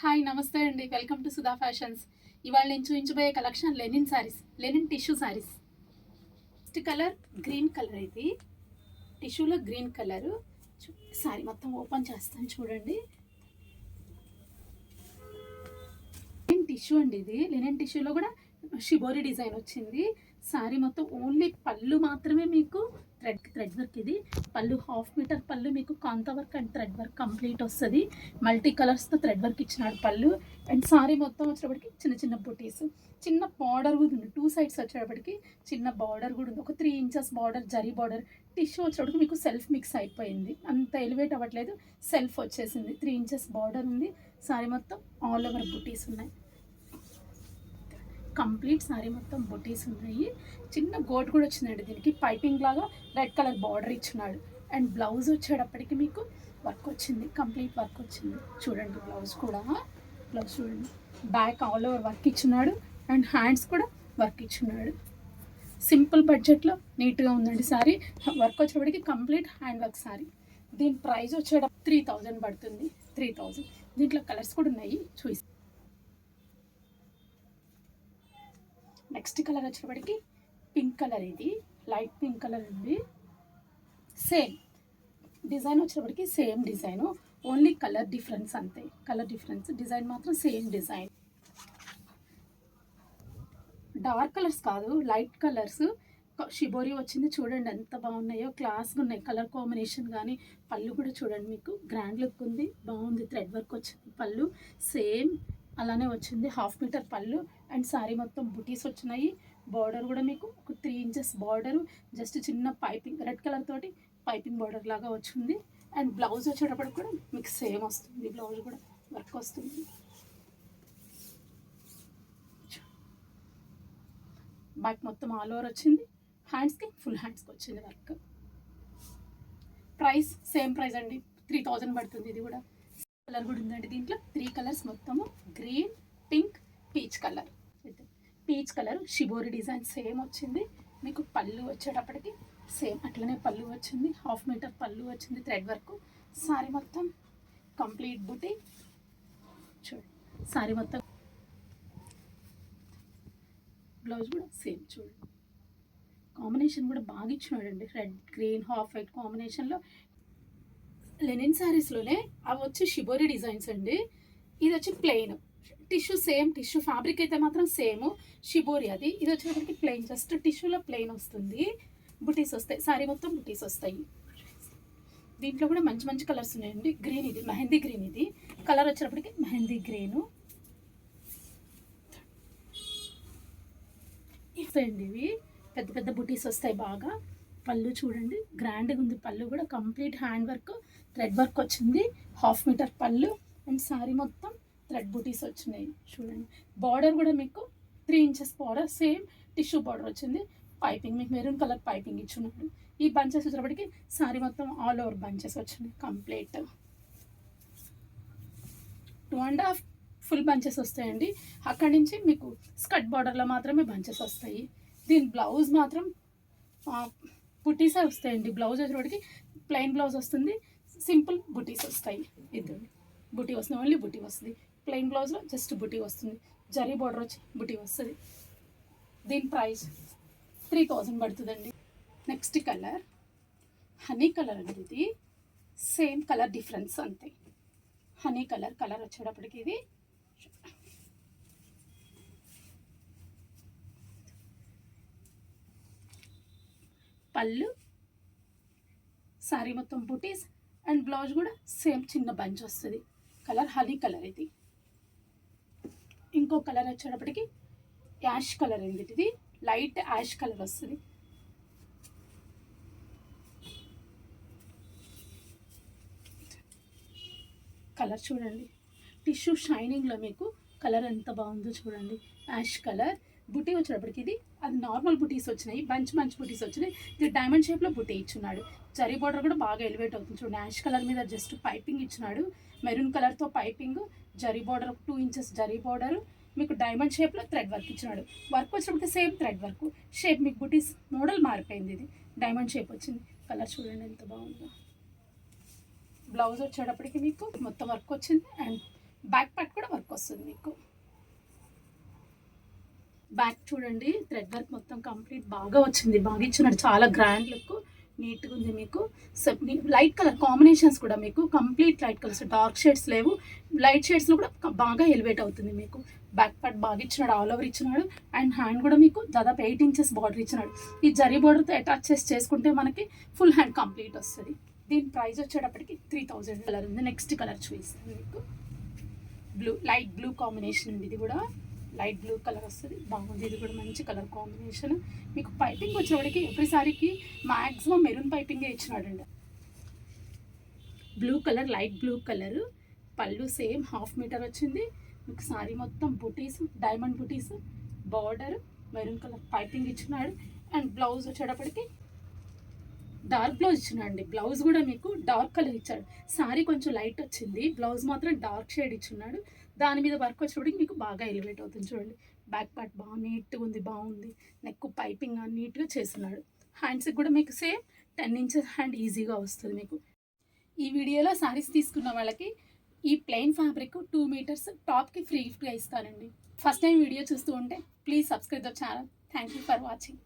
Hi నమస్తే అండి, welcome to Sudha fashions. ఇవాళ నేను చూపించబోయే collection linen saris, linen tissue saris. First colour green colour, ఇది టిష్యూలో గ్రీన్ కలరు. శారీ మొత్తం ఓపెన్ చేస్తాను చూడండి. లెనిన్ టిష్యూ అండి, ఇది లెనిన్ టిష్యూలో కూడా షిబోరి డిజైన్ వచ్చింది. శారీ మొత్తం ఓన్లీ పళ్ళు మాత్రమే మీకు థ్రెడ్ వర్క్. ఇది పళ్ళు 1/2 మీటర్ పళ్ళు మీకు kantha work and thread work complete వస్తుంది. మల్టీ కలర్స్తో థ్రెడ్ వర్క్ ఇచ్చినాడు పళ్ళు. అండ్ శారీ మొత్తం వచ్చేటప్పటికి చిన్న చిన్న బుటీస్, చిన్న బార్డర్ కూడా ఉంది. 2 సైడ్స్ వచ్చేటప్పటికి చిన్న బార్డర్ కూడా ఉంది. ఒక 3 inches border, zari border. Tissue వచ్చేటప్పటికి మీకు సెల్ఫ్ మిక్స్ అయిపోయింది, అంత ఎలివేట్ అవ్వట్లేదు, సెల్ఫ్ వచ్చేసింది. 3 ఇంచెస్ బార్డర్ ఉంది. శారీ మొత్తం ఆల్ ఓవర్ బుటీస్ ఉన్నాయి. కంప్లీట్ శారీ మొత్తం బుటీస్ ఉన్నాయి. చిన్న గోట్ కూడా వచ్చిందండి దీనికి. పైపింగ్ లాగా రెడ్ కలర్ బార్డర్ ఇచ్చినాడు. అండ్ బ్లౌజ్ వచ్చేటప్పటికి మీకు వర్క్ వచ్చింది, కంప్లీట్ వర్క్ వచ్చింది. చూడండి బ్లౌజ్ కూడా, బ్లౌజ్ చూడండి. బ్యాక్ ఆల్ ఓవర్ వర్క్ ఇచ్చినాడు. అండ్ హ్యాండ్స్ కూడా వర్క్ ఇచ్చినాడు. సింపుల్ బడ్జెట్లో నీట్గా ఉందండి శారీ. వర్క్ వచ్చేటప్పటికి కంప్లీట్ హ్యాండ్ వర్క్ శారీ. దీని ప్రైస్ వచ్చేటప్పుడు 3000 పడుతుంది. 3000. దీంట్లో కలర్స్ కూడా ఉన్నాయి, చూసి. నెక్స్ట్ కలర్ వచ్చేటప్పటికి పింక్ కలర్, ఇది లైట్ పింక్ కలర్ ఉంది. సేమ్ డిజైన్ వచ్చేటప్పటికి same design, only colour difference అంతే. కలర్ డిఫరెన్స్, డిజైన్ మాత్రం సేమ్ డిజైన్. డార్క్ కలర్స్ కాదు, లైట్ కలర్స్. షిబోరి వచ్చింది చూడండి, ఎంత బాగున్నాయో, క్లాస్గా ఉన్నాయి. కలర్ కాంబినేషన్ కానీ పళ్ళు కూడా చూడండి, మీకు గ్రాండ్ లుక్ ఉంది, బాగుంది. థ్రెడ్ వర్క్ వచ్చింది పళ్ళు, సేమ్ అలానే వచ్చింది. 1/2 మీటర్ పళ్ళు. అండ్ శారీ మొత్తం బుటీస్ వచ్చినాయి. బార్డర్ కూడా మీకు ఒక 3 ఇంచెస్ బార్డరు, జస్ట్ చిన్న పైపింగ్ రెడ్ కలర్ తోటి పైపింగ్ బార్డర్ లాగా వచ్చింది. అండ్ బ్లౌజ్ వచ్చేటప్పుడు కూడా మీకు సేమ్ వస్తుంది. బ్లౌజ్ కూడా వర్క్ వస్తుంది. బ్యాక్ మొత్తం ఆల్ ఓవర్ వచ్చింది. హ్యాండ్స్కి ఫుల్ హ్యాండ్స్కి వచ్చింది వర్క్. ప్రైస్ సేమ్ ప్రైస్ అండి, 3000 పడుతుంది. ఇది కూడా కలర్ కూడా ఉందండి దీంట్లో. 3 కలర్స్ మొత్తము, green, pink, peach colour. Peach colour shibori design same వచ్చింది. మీకు పళ్ళు వచ్చేటప్పటికి సేమ్ అట్లనే పళ్ళు వచ్చింది. 1/2 మీటర్ పళ్ళు వచ్చింది, థ్రెడ్ వర్క్. శారీ మొత్తం కంప్లీట్ బుటీ. చూడండి శారీ మొత్తం. బ్లౌజ్ కూడా సేమ్ చూడండి. కాంబినేషన్ కూడా బాగా ఇచ్చినాడండి, రెడ్ గ్రీన్ 1/2 వైట్ కాంబినేషన్లో. లెనిన్ శారీస్లోనే అవి వచ్చి షిబోరి డిజైన్స్ అండి. ఇది వచ్చి plain tissue, same tissue fabric అయితే మాత్రం సేమ్ షిబోరి అది. ఇది వచ్చేటప్పటికి ప్లెయిన్, జస్ట్ టిష్యూలో ప్లెయిన్ వస్తుంది. బుటీస్ వస్తాయి, శారీ మొత్తం బుటీస్ వస్తాయి. దీంట్లో కూడా మంచి మంచి కలర్స్ ఉన్నాయండి. గ్రీన్, ఇది మెహందీ గ్రీన్. ఇది కలర్ వచ్చేటప్పటికి మెహందీ గ్రీను. ఇస్తాయండి ఇవి, పెద్ద పెద్ద బుటీస్ వస్తాయి బాగా. పళ్ళు చూడండి, గ్రాండ్గా ఉంది. పళ్ళు కూడా complete hand work, thread work వచ్చింది. 1/2 మీటర్ పళ్ళు. అండ్ శారీ మొత్తం థ్రెడ్ బుటీస్ వచ్చినాయి చూడండి. బార్డర్ కూడా మీకు 3 inches border, same tissue border వచ్చింది. పైపింగ్ మీకు మెరూన్ కలర్ పైపింగ్ ఇచ్చున్నాడు. ఈ బంచెస్ వచ్చేటప్పటికి శారీ మొత్తం ఆల్ ఓవర్ బంచెస్ వచ్చినాయి కంప్లీట్. 2.5 ఫుల్ బంచెస్ వస్తాయండి. అక్కడి నుంచి మీకు స్కర్ట్ బార్డర్లో మాత్రమే బంచెస్ వస్తాయి. దీని బ్లౌజ్ మాత్రం బుటీసే వస్తాయండి. బ్లౌజ్ వచ్చేటప్పటికి ప్లెయిన్ బ్లౌజ్ వస్తుంది, సింపుల్ బుటీస్ వస్తాయి. ఇది బుటీ వస్తుంది, ఓన్లీ బుటీ వస్తుంది. ప్లెయిన్ బ్లౌజ్లో జస్ట్ బుటీ వస్తుంది, జరీ బార్డర్ వచ్చి బుటీ వస్తుంది. దీని ప్రైస్ 3000 పడుతుందండి. నెక్స్ట్ కలర్ హనీ కలర్ అండి, ఇది సేమ్ కలర్ డిఫరెన్స్ అంతే. హనీ కలర్, కలర్ వచ్చేటప్పటికి ఇది పళ్ళు, శారీ మొత్తం బుటీస్. అండ్ బ్లౌజ్ కూడా సేమ్ చిన్న బంచ్ వస్తుంది. Colour honey colour. ఇది ఇంకో కలర్ వచ్చేటప్పటికి యాష్ కలర్ అండి, ఇది లైట్ యాష్ కలర్ వస్తుంది. కలర్ చూడండి, టిష్యూ షైనింగ్లో మీకు కలర్ ఎంత బాగుందో చూడండి. Ash colour. బుటీ వచ్చేటప్పటికి ఇది అది నార్మల్ బుటీస్ వచ్చినాయి, బంచ్ బుటీస్ వచ్చినాయి. ఇది డైమండ్ షేప్లో బుటీ ఇచ్చున్నాడు. జరీ బార్డర్ కూడా బాగా ఎలివేట్ అవుతుంది చూడండి. యాష్ కలర్ మీద జస్ట్ పైపింగ్ ఇచ్చినాడు, మెరూన్ కలర్తో piping, zari border 2 inches zari border, మీకు డైమండ్ షేప్లో థ్రెడ్ వర్క్ ఇచ్చినాడు. వర్క్ వచ్చినప్పటికి సేమ్ థ్రెడ్ వర్క్, షేప్ మీకు బుటీస్ మోడల్ మారిపోయింది. ఇది డైమండ్ షేప్ వచ్చింది. కలర్ చూడండి ఎంత బాగుందో. బ్లౌజ్ వచ్చేటప్పటికి మీకు మొత్తం వర్క్ వచ్చింది. అండ్ బ్యాక్ పార్ట్ కూడా వర్క్ వస్తుంది మీకు. బ్యాక్ చూడండి థ్రెడ్ వర్క్ మొత్తం కంప్లీట్ బాగా వచ్చింది, బాగా ఇచ్చినాడు, చాలా గ్రాండ్ లుక్, నీట్గా ఉంది మీకు. లైట్ కలర్ కాంబినేషన్స్ కూడా మీకు complete light colours, dark shades లేవు, లైట్ షేడ్స్లో కూడా బాగా ఎలివేట్ అవుతుంది మీకు. బ్యాక్ పార్ట్ బాగా ఇచ్చినాడు, ఆల్ ఓవర్ ఇచ్చినాడు. అండ్ హ్యాండ్ కూడా మీకు దాదాపు 8 ఇంచెస్ బార్డర్ ఇచ్చినాడు. ఈ జరీ బార్డర్తో అటాచ్ చేసుకుంటే మనకి ఫుల్ హ్యాండ్ కంప్లీట్ వస్తుంది. దీని ప్రైస్ వచ్చేటప్పటికి 3000 కలర్ ఉంది. నెక్స్ట్ కలర్ చూపిస్తాను మీకు. బ్లూ, లైట్ బ్లూ కాంబినేషన్ ఉంది, ఇది కూడా లైట్ బ్లూ కలర్ వస్తుంది, బాగుంది. ఇది కూడా మంచి కలర్ కాంబినేషన్. మీకు పైపింగ్ వచ్చేవాడికి ఎవ్రీసారికి మ్యాక్సిమం మెరూన్ పైపింగే ఇచ్చినాడండి. Blue colour, light blue colour, పళ్ళు సేమ్ 1/2 మీటర్ వచ్చింది మీకు. సారీ మొత్తం butis, diamond butis, border maroon colour piping ఇచ్చినాడు. అండ్ బ్లౌజ్ వచ్చేటప్పటికి డార్క్ బ్లౌజ్ ఇచ్చినాడండి. బ్లౌజ్ కూడా మీకు డార్క్ కలర్ ఇచ్చాడు. సారీ కొంచెం లైట్ వచ్చింది, బ్లౌజ్ మాత్రం డార్క్ షేడ్ ఇచ్చున్నాడు. దాని మీద వర్క్ వచ్చేటప్పటికి మీకు బాగా ఎలివేట్ అవుతుంది చూడండి. బ్యాక్ పార్ట్ బాగా నీట్గా ఉంది, బాగుంది. నెక్ పైపింగ్ నీట్గా చేస్తున్నాడు. హ్యాండ్స్కి కూడా మీకు సేమ్ 10 ఇంచెస్ హ్యాండ్ ఈజీగా వస్తుంది మీకు. ఈ వీడియోలో సారీస్ తీసుకున్న వాళ్ళకి ఈ ప్లెయిన్ ఫ్యాబ్రిక్ 2 మీటర్స్ టాప్కి ఫ్రీ గిఫ్ట్గా ఇస్తానండి. ఫస్ట్ టైం వీడియో చూస్తూ ఉంటే please subscribe the channel. Thank you for watching.